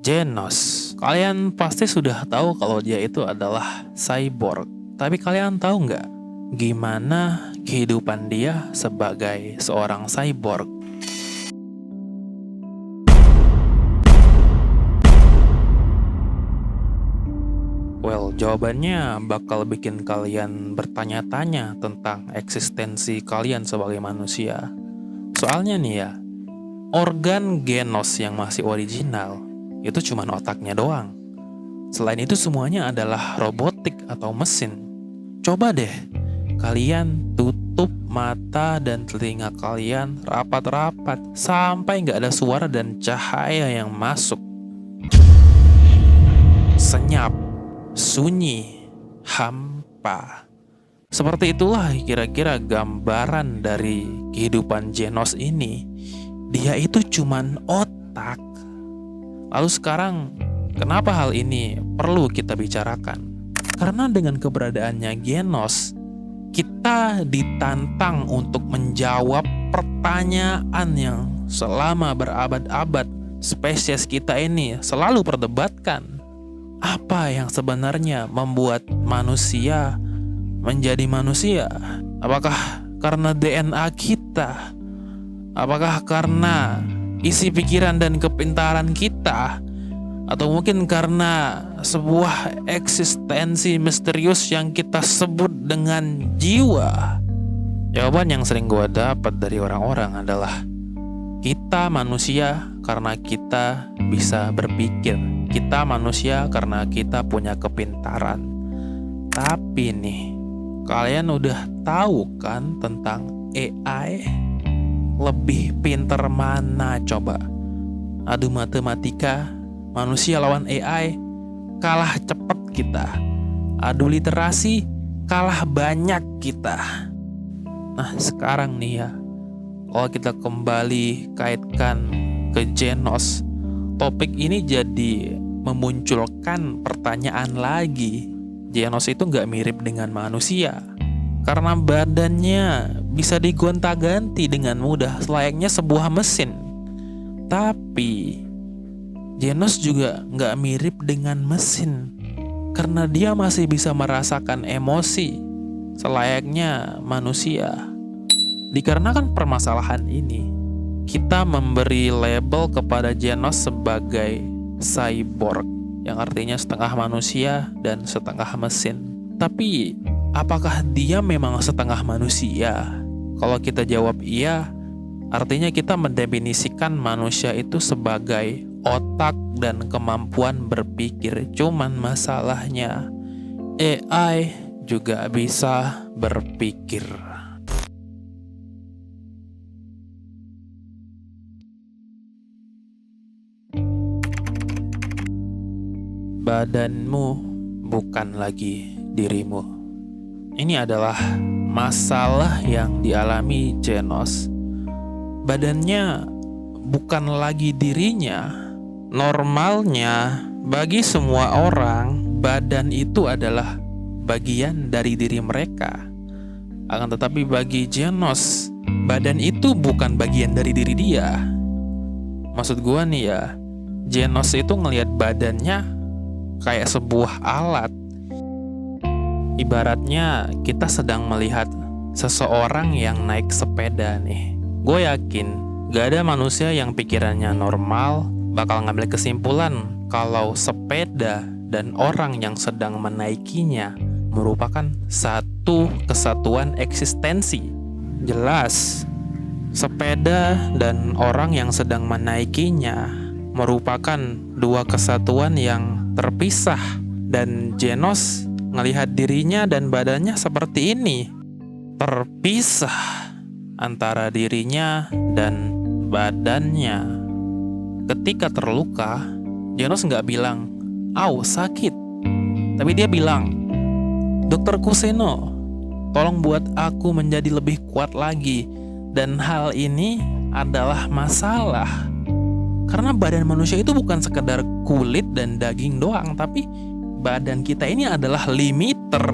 Genos. Kalian pasti sudah tahu kalau dia itu adalah cyborg. Tapi kalian tahu nggak gimana kehidupan dia sebagai seorang cyborg? Well, jawabannya bakal bikin kalian bertanya-tanya tentang eksistensi kalian sebagai manusia. Soalnya nih ya, organ Genos yang masih original itu cuma otaknya doang. Selain itu semuanya adalah robotik atau mesin. Coba deh, kalian tutup mata dan telinga kalian rapat-rapat sampai nggak ada suara dan cahaya yang masuk. Senyap, sunyi, hampa. Seperti itulah kira-kira gambaran dari kehidupan Genos ini. Dia itu cuman otak. Lalu sekarang, kenapa hal ini perlu kita bicarakan? Karena dengan keberadaannya Genos, kita ditantang untuk menjawab pertanyaan yang selama berabad-abad spesies kita ini selalu perdebatkan. Apa yang sebenarnya membuat manusia menjadi manusia? Apakah karena DNA kita? Apakah karena isi pikiran dan kepintaran kita? Atau mungkin karena sebuah eksistensi misterius yang kita sebut dengan jiwa? Jawaban yang sering gue dapat dari orang-orang adalah kita manusia karena kita bisa berpikir. Kita manusia karena kita punya kepintaran. Tapi nih, kalian udah tahu kan tentang AI? Lebih pinter mana coba? Adu matematika, manusia lawan AI, kalah cepet kita. Adu literasi, kalah banyak kita. Nah sekarang nih ya, kalau kita kembali kaitkan ke Genos, topik ini jadi memunculkan pertanyaan lagi. Genos itu nggak mirip dengan manusia karena badannya bisa digonta-ganti dengan mudah selayaknya sebuah mesin. Tapi Genos juga nggak mirip dengan mesin karena dia masih bisa merasakan emosi selayaknya manusia. Dikarenakan permasalahan ini, kita memberi label kepada Genos sebagai cyborg, yang artinya setengah manusia dan setengah mesin. Tapi, apakah dia memang setengah manusia? Kalau kita jawab iya, artinya kita mendefinisikan manusia itu sebagai otak dan kemampuan berpikir. Cuman masalahnya, AI juga bisa berpikir. Badanmu bukan lagi dirimu. Ini adalah masalah yang dialami Genos. Badannya bukan lagi dirinya. Normalnya, bagi semua orang, badan itu adalah bagian dari diri mereka. Akan tetapi bagi Genos, badan itu bukan bagian dari diri dia. Maksud gua nih ya, Genos itu ngelihat badannya kayak sebuah alat. Ibaratnya kita sedang melihat seseorang yang naik sepeda nih. Gue yakin gak ada manusia yang pikirannya normal bakal ngambil kesimpulan kalau sepeda dan orang yang sedang menaikinya merupakan satu kesatuan eksistensi. Jelas, sepeda dan orang yang sedang menaikinya merupakan dua kesatuan yang terpisah, dan Genos ngelihat dirinya dan badannya seperti ini, terpisah antara dirinya dan badannya. Ketika terluka, Genos nggak bilang, "Au, sakit." Tapi dia bilang, "Dokter Kuseno, tolong buat aku menjadi lebih kuat lagi." Dan hal ini adalah masalah. Karena badan manusia itu bukan sekedar kulit dan daging doang, tapi badan kita ini adalah limiter.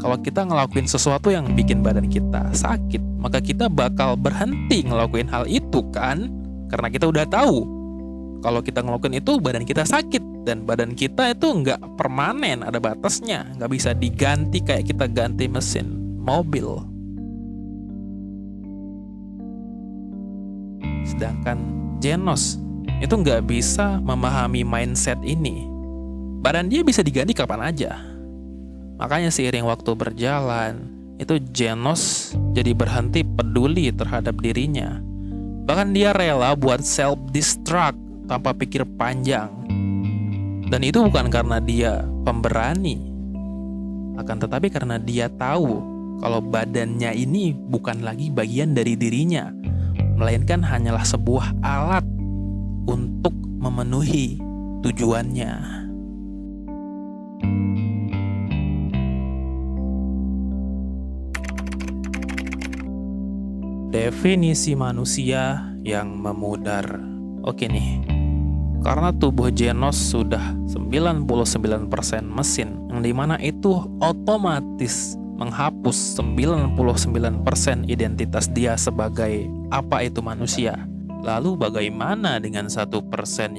Kalau kita ngelakuin sesuatu yang bikin badan kita sakit, maka kita bakal berhenti ngelakuin hal itu kan? Karena kita udah tahu kalau kita ngelakuin itu badan kita sakit, dan badan kita itu nggak permanen, ada batasnya, nggak bisa diganti kayak kita ganti mesin mobil. Sedangkan Genos itu nggak bisa memahami mindset ini. Badan dia bisa diganti kapan aja. Makanya seiring waktu berjalan, itu Genos jadi berhenti peduli terhadap dirinya. Bahkan dia rela buat self-destruct tanpa pikir panjang. Dan itu bukan karena dia pemberani, akan tetapi karena dia tahu kalau badannya ini bukan lagi bagian dari dirinya, melainkan hanyalah sebuah alat untuk memenuhi tujuannya. Definisi manusia yang memudar. Oke nih, karena tubuh Genos sudah 99% mesin, yang dimana itu otomatis menghapus 99% identitas dia sebagai apa itu manusia. Lalu bagaimana dengan 1%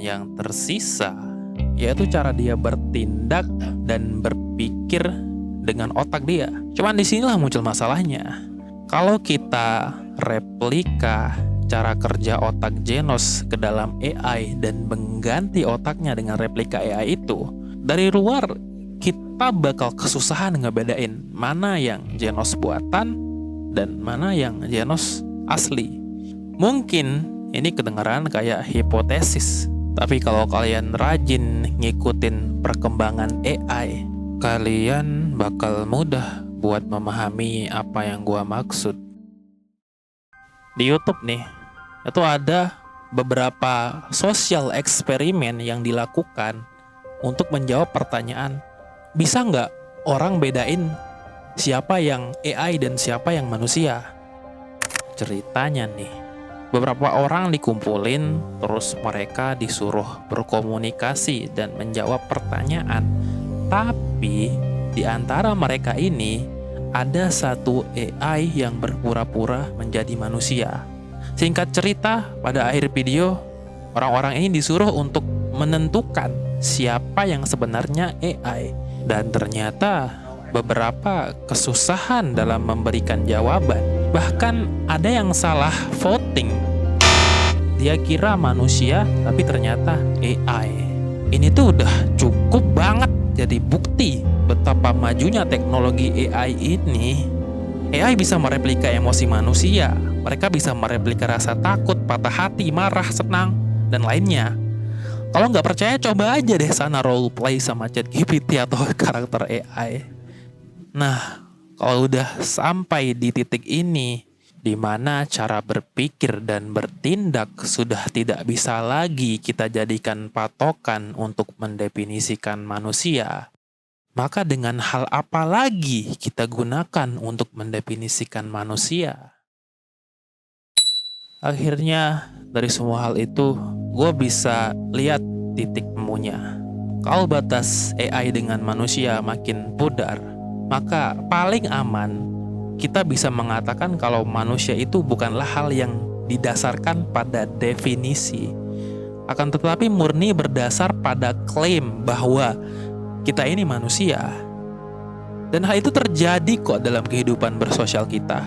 yang tersisa? Yaitu cara dia bertindak dan berpikir dengan otak dia. Cuman disinilah muncul masalahnya. Kalau kita replika cara kerja otak Genos ke dalam AI dan mengganti otaknya dengan replika AI itu, dari luar kita bakal kesusahan ngebedain mana yang Genos buatan dan mana yang Genos asli. Mungkin ini kedengaran kayak hipotesis, tapi kalau kalian rajin ngikutin perkembangan AI, kalian bakal mudah buat memahami apa yang gua maksud. Di YouTube nih, itu ada beberapa sosial eksperimen yang dilakukan untuk menjawab pertanyaan, bisa nggak orang bedain siapa yang AI dan siapa yang manusia? Ceritanya nih, beberapa orang dikumpulin, terus mereka disuruh berkomunikasi dan menjawab pertanyaan. Tapi di antara mereka ini ada satu AI yang berpura-pura menjadi manusia. Singkat cerita, pada akhir video, orang-orang ini disuruh untuk menentukan siapa yang sebenarnya AI. Dan ternyata beberapa kesusahan dalam memberikan jawaban. Bahkan ada yang salah voting. Dia kira manusia, tapi ternyata AI. Ini tuh udah cukup banget jadi bukti betapa majunya teknologi AI ini. AI bisa mereplika emosi manusia. Mereka bisa mereplika rasa takut, patah hati, marah, senang, dan lainnya. Kalau nggak percaya, coba aja deh sana roleplay sama ChatGPT atau karakter AI. Nah, kalau udah sampai di titik ini, di mana cara berpikir dan bertindak sudah tidak bisa lagi kita jadikan patokan untuk mendefinisikan manusia, maka dengan hal apa lagi kita gunakan untuk mendefinisikan manusia? Akhirnya, dari semua hal itu, gue bisa lihat titik temunya. Kalau batas AI dengan manusia makin pudar, maka paling aman kita bisa mengatakan kalau manusia itu bukanlah hal yang didasarkan pada definisi, akan tetapi murni berdasar pada klaim bahwa kita ini manusia. Dan hal itu terjadi kok dalam kehidupan bersosial kita.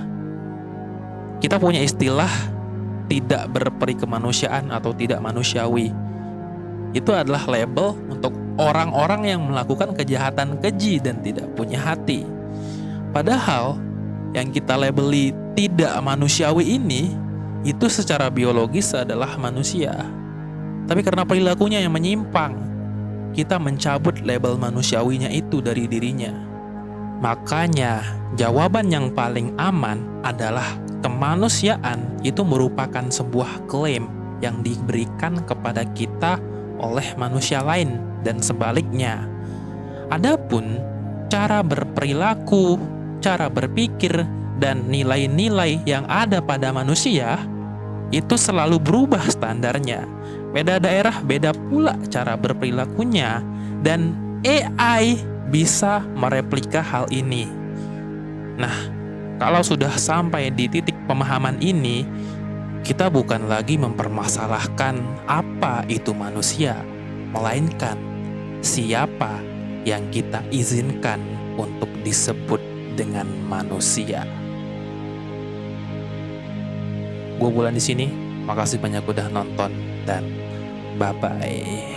Kita punya istilah tidak berperi kemanusiaan atau tidak manusiawi. Itu adalah label untuk orang-orang yang melakukan kejahatan keji dan tidak punya hati. Padahal yang kita labeli tidak manusiawi ini, itu secara biologis adalah manusia. Tapi karena perilakunya yang menyimpang, kita mencabut label manusiawinya itu dari dirinya. Makanya jawaban yang paling aman adalah kemanusiaan itu merupakan sebuah klaim yang diberikan kepada kita oleh manusia lain dan sebaliknya. Adapun cara berperilaku, cara berpikir, dan nilai-nilai yang ada pada manusia itu selalu berubah standarnya. Beda daerah, beda pula cara berperilakunya, dan AI bisa mereplika hal ini. Nah, kalau sudah sampai di titik pemahaman ini, Kita bukan lagi mempermasalahkan apa itu manusia, melainkan siapa yang kita izinkan untuk disebut dengan manusia. Gue Bulan di sini. Makasih banyak udah nonton dan bye-bye.